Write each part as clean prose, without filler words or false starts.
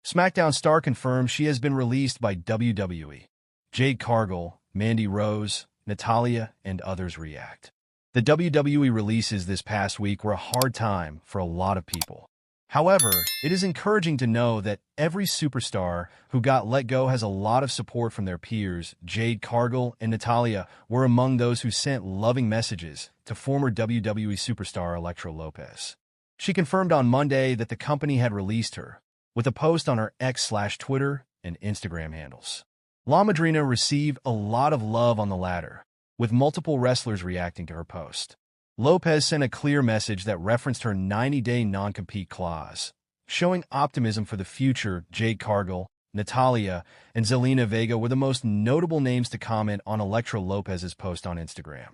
SmackDown star confirms she has been released by WWE. Jade Cargill, Mandy Rose, Natalya, and others react. The WWE releases this past week were a hard time for a lot of people. However, it is encouraging to know that every superstar who got let go has a lot of support from their peers. Jade Cargill and Natalya were among those who sent loving messages to former WWE superstar Elektra Lopez. She confirmed on Monday that the company had released her, with a post on her X/Twitter and Instagram handles. La Madrina received a lot of love on the latter, with multiple wrestlers reacting to her post. Lopez sent a clear message that referenced her 90-day non-compete clause, showing optimism for the future. Jade Cargill, Natalya, and Zelina Vega were the most notable names to comment on Elektra Lopez's post on Instagram.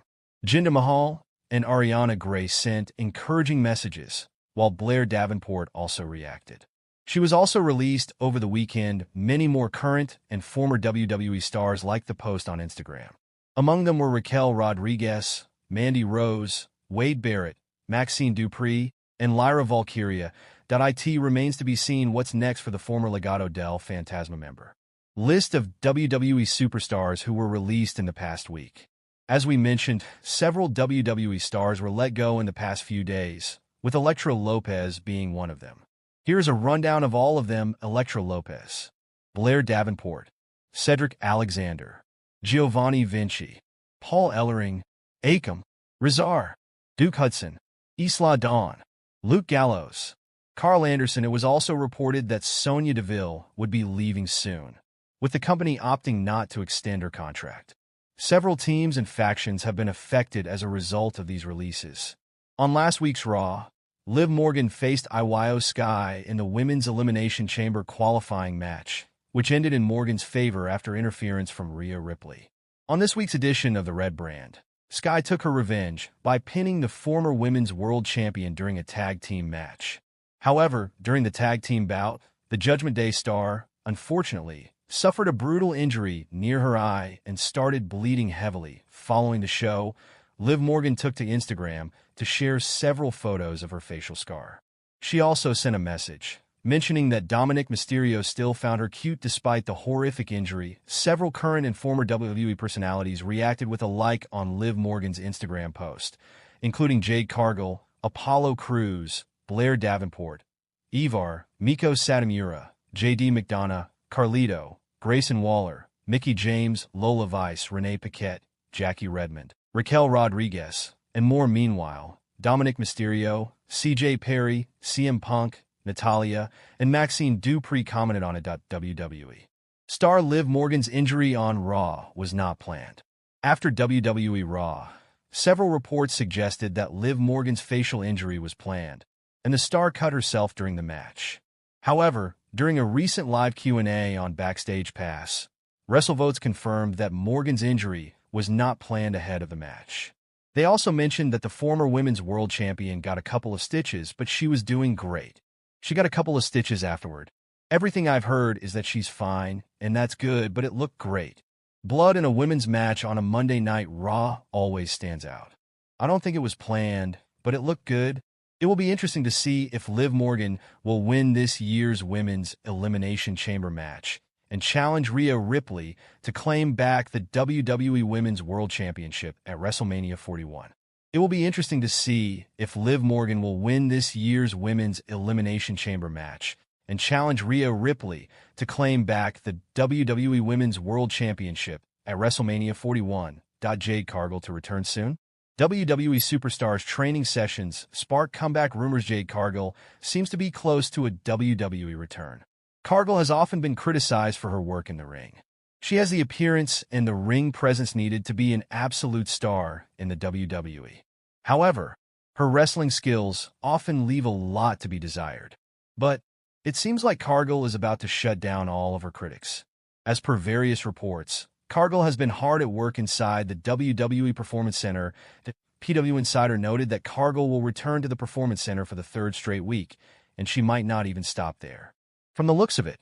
Jinder Mahal and Ariana Grey sent encouraging messages, while Blair Davenport also reacted. She was also released over the weekend. Many more current and former WWE stars liked the post on Instagram. Among them were Raquel Rodriguez, Mandy Rose, Wade Barrett, Maxine Dupree, and Lyra Valkyria. It remains to be seen what's next for the former Legado del Fantasma member. List of WWE superstars who were released in the past week. As we mentioned, several WWE stars were let go in the past few days, with Elektra Lopez being one of them. Here's a rundown of all of them. Elektra Lopez, Blair Davenport, Cedric Alexander, Giovanni Vinci, Paul Ellering, Akam, Rezar, Duke Hudson, Isla Dawn, Luke Gallows, Karl Anderson. It was also reported that Sonya Deville would be leaving soon, with the company opting not to extend her contract. Several teams and factions have been affected as a result of these releases. On last week's Raw, Liv Morgan faced Io Sky in the Women's Elimination Chamber qualifying match, which ended in Morgan's favor after interference from Rhea Ripley. On this week's edition of the Red Brand, Sky took her revenge by pinning the former Women's World Champion during a tag team match. However, during the tag team bout, the Judgment Day star, unfortunately, suffered a brutal injury near her eye and started bleeding heavily. Following the show, Liv Morgan took to Instagram to share several photos of her facial scar. She also sent a message, mentioning that Dominic Mysterio still found her cute despite the horrific injury. Several current and former WWE personalities reacted with a like on Liv Morgan's Instagram post, including Jade Cargill, Apollo Crews, Blair Davenport, Ivar, Miko Satomura, J.D. McDonough, Carlito, Grayson Waller, Mickie James, Lola Vice, Renee Paquette, Jackie Redmond, Raquel Rodriguez, and more. Meanwhile, Dominic Mysterio, CJ Perry, CM Punk, Natalya, and Maxine Dupree commented on it. WWE star Liv Morgan's injury on Raw was not planned. After WWE Raw, several reports suggested that Liv Morgan's facial injury was planned, and the star cut herself during the match. However, during a recent live Q&A on Backstage Pass, WrestleVotes confirmed that Morgan's injury was not planned ahead of the match. They also mentioned that the former Women's World Champion got a couple of stitches, but she was doing great. She got a couple of stitches afterward. Everything I've heard is that she's fine, and that's good, but it looked great. Blood in a women's match on a Monday Night Raw always stands out. I don't think it was planned, but it looked good. It will be interesting to see if Liv Morgan will win this year's Women's Elimination Chamber match and challenge Rhea Ripley to claim back the WWE Women's World Championship at WrestleMania 41. It will be interesting to see if Liv Morgan will win this year's Women's Elimination Chamber match and challenge Rhea Ripley to claim back the WWE Women's World Championship at WrestleMania 41. Jade Cargill to return soon? WWE Superstars training sessions spark comeback rumors. Jade Cargill seems to be close to a WWE return. Cargill has often been criticized for her work in the ring. She has the appearance and the ring presence needed to be an absolute star in the WWE. However, her wrestling skills often leave a lot to be desired. But it seems like Cargill is about to shut down all of her critics. As per various reports, Cargill has been hard at work inside the WWE Performance Center. The PW Insider noted that Cargill will return to the Performance Center for the third straight week, and she might not even stop there. From the looks of it,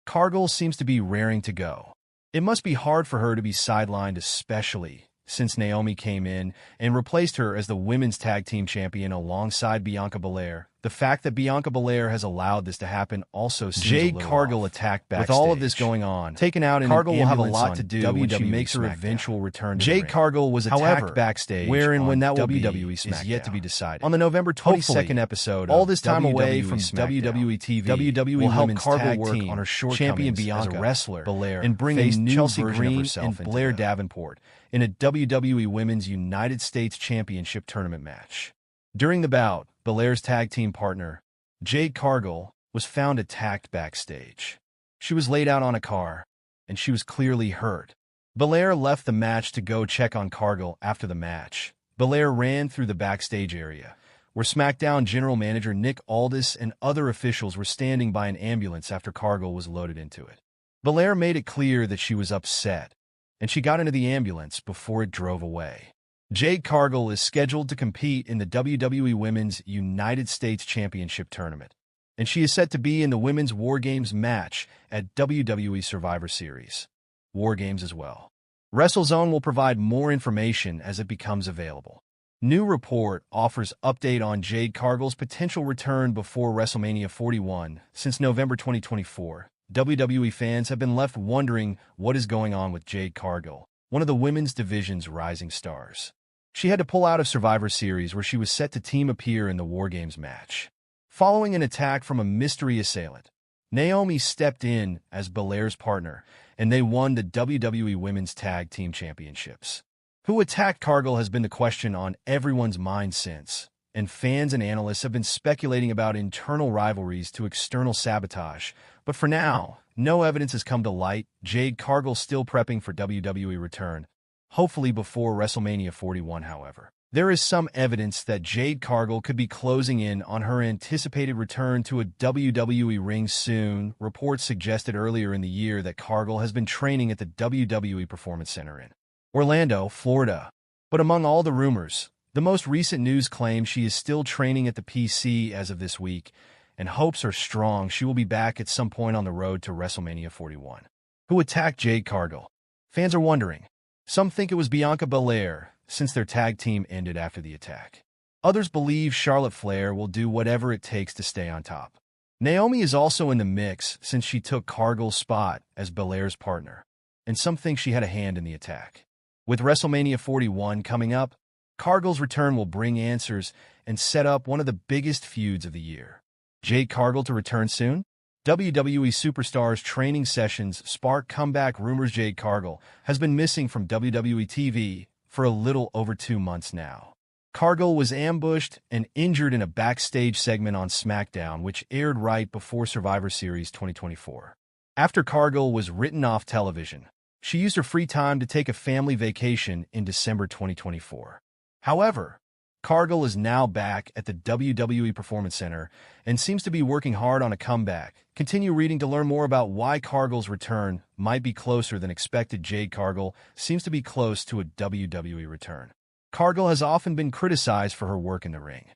Cargill seems to be raring to go. It must be hard for her to be sidelined, especially since Naomi came in and replaced her as the Women's Tag Team Champion alongside Bianca Belair. The fact that Bianca Belair has allowed this to happen also seems Jade Cargill attacked backstage. With all of this going on, taken out in Cargill will have a lot to do when she makes her eventual return to Jade Cargill was attacked backstage, where and when that will WWE is yet to be decided. On the November 22nd episode, all this time away from WWE TV, WWE will help Cargill work on her champion Bianca as a wrestler, Belair, and bring a new Chelsea Green and Blair Davenport in a WWE Women's United States Championship tournament match. During the bout, Belair's tag team partner, Jade Cargill, was found attacked backstage. She was laid out on a car, and she was clearly hurt. Belair left the match to go check on Cargill after the match. Belair ran through the backstage area, where SmackDown General Manager Nick Aldis and other officials were standing by an ambulance after Cargill was loaded into it. Belair made it clear that she was upset, and she got into the ambulance before it drove away. Jade Cargill is scheduled to compete in the WWE Women's United States Championship Tournament, and she is set to be in the Women's War Games match at WWE Survivor Series War Games as well. WrestleZone will provide more information as it becomes available. New report offers update on Jade Cargill's potential return before WrestleMania 41. Since November 2024, WWE fans have been left wondering what is going on with Jade Cargill, one of the women's division's rising stars. She had to pull out of Survivor Series, where she was set to team appear in the War Games match. Following an attack from a mystery assailant, Naomi stepped in as Belair's partner, and they won the WWE Women's Tag Team Championships. Who attacked Cargill has been the question on everyone's mind since, and fans and analysts have been speculating about internal rivalries to external sabotage. But for now, no evidence has come to light. Jade Cargill still prepping for WWE return, hopefully before WrestleMania 41, however. There is some evidence that Jade Cargill could be closing in on her anticipated return to a WWE ring soon. Reports suggested earlier in the year that Cargill has been training at the WWE Performance Center in Orlando, Florida. But among all the rumors, the most recent news claims she is still training at the PC as of this week, and hopes are strong she will be back at some point on the road to WrestleMania 41. Who attacked Jade Cargill? Fans are wondering. Some think it was Bianca Belair, since their tag team ended after the attack. Others believe Charlotte Flair will do whatever it takes to stay on top. Naomi is also in the mix since she took Cargill's spot as Belair's partner, and some think she had a hand in the attack. With WrestleMania 41 coming up, Cargill's return will bring answers and set up one of the biggest feuds of the year. Jade Cargill to return soon? WWE Superstars training sessions spark comeback rumors. Jade Cargill has been missing from WWE TV for a little over 2 months now. Cargill was ambushed and injured in a backstage segment on SmackDown, which aired right before Survivor Series 2024. After Cargill was written off television, she used her free time to take a family vacation in December 2024. However, Cargill is now back at the WWE Performance Center and seems to be working hard on a comeback. Continue reading to learn more about why Cargill's return might be closer than expected. Jade Cargill seems to be close to a WWE return. Cargill has often been criticized for her work in the ring.